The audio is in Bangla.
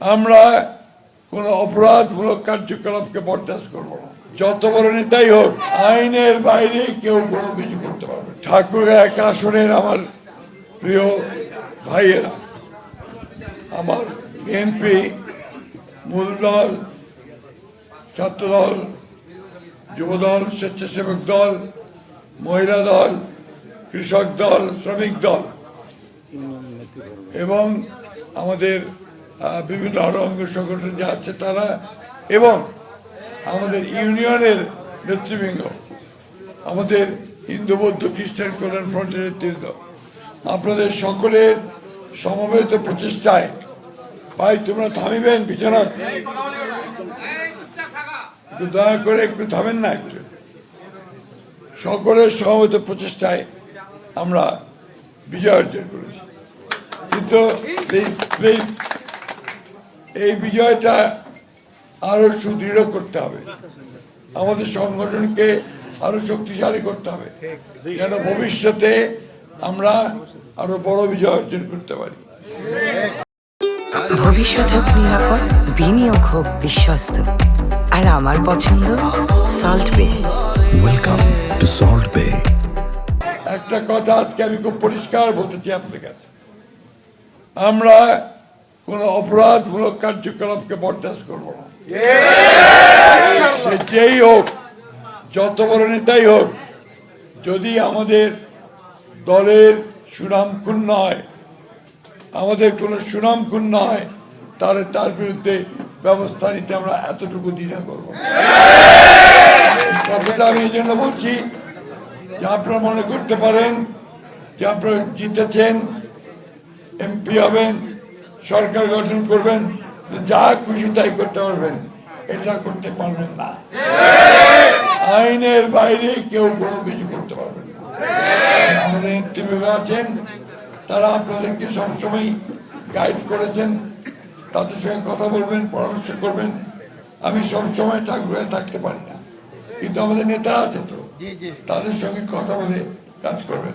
আমরা কোনো অপরাধমূলক কার্যকলাপকে বরদাস্ত করব না। যত বড় নেতাই হোক, আইনের বাইরে কেউ কোনো কিছু করতে পারবে না। ঠাকুর এক আসনের আমার প্রিয় ভাইয়েরা, আমার বিএনপি মূল দল, ছাত্রদল, যুবদল, স্বেচ্ছাসেবক দল, মহিলা দল, কৃষক দল, শ্রমিক দল এবং আমাদের বিভিন্ন আরো অঙ্গ সংগঠন যা আছে তারা এবং আমাদের ইউনিয়নের নেতৃবৃন্দ, আমাদের হিন্দু বৌদ্ধ খ্রিস্টান কল্যাণ ফ্রন্টের নেতৃত্ব, আপনাদের সকলের সমবেত প্রচেষ্টায় ভাই তোমরা থামিবেন বিছানা, একটু দয়া করে একটু থামেন না, একটু সকলের সমবেত প্রচেষ্টায় আমরা বিজয় অর্জন করেছি। কিন্তু প্লিজ এই বিজয়টা আরো সুদৃঢ় করতে হবে, আমাদের সংগঠনকে আরো শক্তিশালী করতে হবে যেন ভবিষ্যতে আমরা আরো বড় বিজয় অর্জন করতে পারি। ভবিষ্যৎ হোক নিরাপদ, বিনিয়োগ হোক বিশ্বস্ত, আর আমার পছন্দ সল্ট বে। ওয়েলকাম টু সল্ট বে। একটা কথা আজকে আমি খুব পরিষ্কার বলতে চাই আপনাদের কাছে, আমরা কোন অপরাধমূলক কার্যকলাপকে বরদাস্ত করব না। সে যেই হোক, যত বড় নেতাই হোক, যদি আমাদের দলের সুনাম ক্ষুণ্ণ হয়, আমাদের কোনো সুনাম ক্ষুণ্ণ হয়, তাহলে তার বিরুদ্ধে ব্যবস্থা নিতে আমরা এতটুকু দ্বিধা করব না। কথাটা আমি এই জন্য বলছি যে আপনারা মনে করতে পারেন যে আপনারা জিতেছেন, এমপি হবেন, সরকার গঠন করবেন, যা খুশি তাই করতে পারবেন, এটা করতে পারবেন না। আইনের বাইরে কেউ কোনো কিছু করতে পারবেন না। আমাদের নেতৃবৃন্দ আছেন, তারা আপনাদেরকে সবসময় গাইড করেছেন, তাদের সঙ্গে কথা বলবেন, পরামর্শ করবেন। আমি সবসময় ঠাকুরে থাকতে পারি না, কিন্তু আমাদের নেতারা আছে তো, তাদের সঙ্গে কথা বলে কাজ করবেন।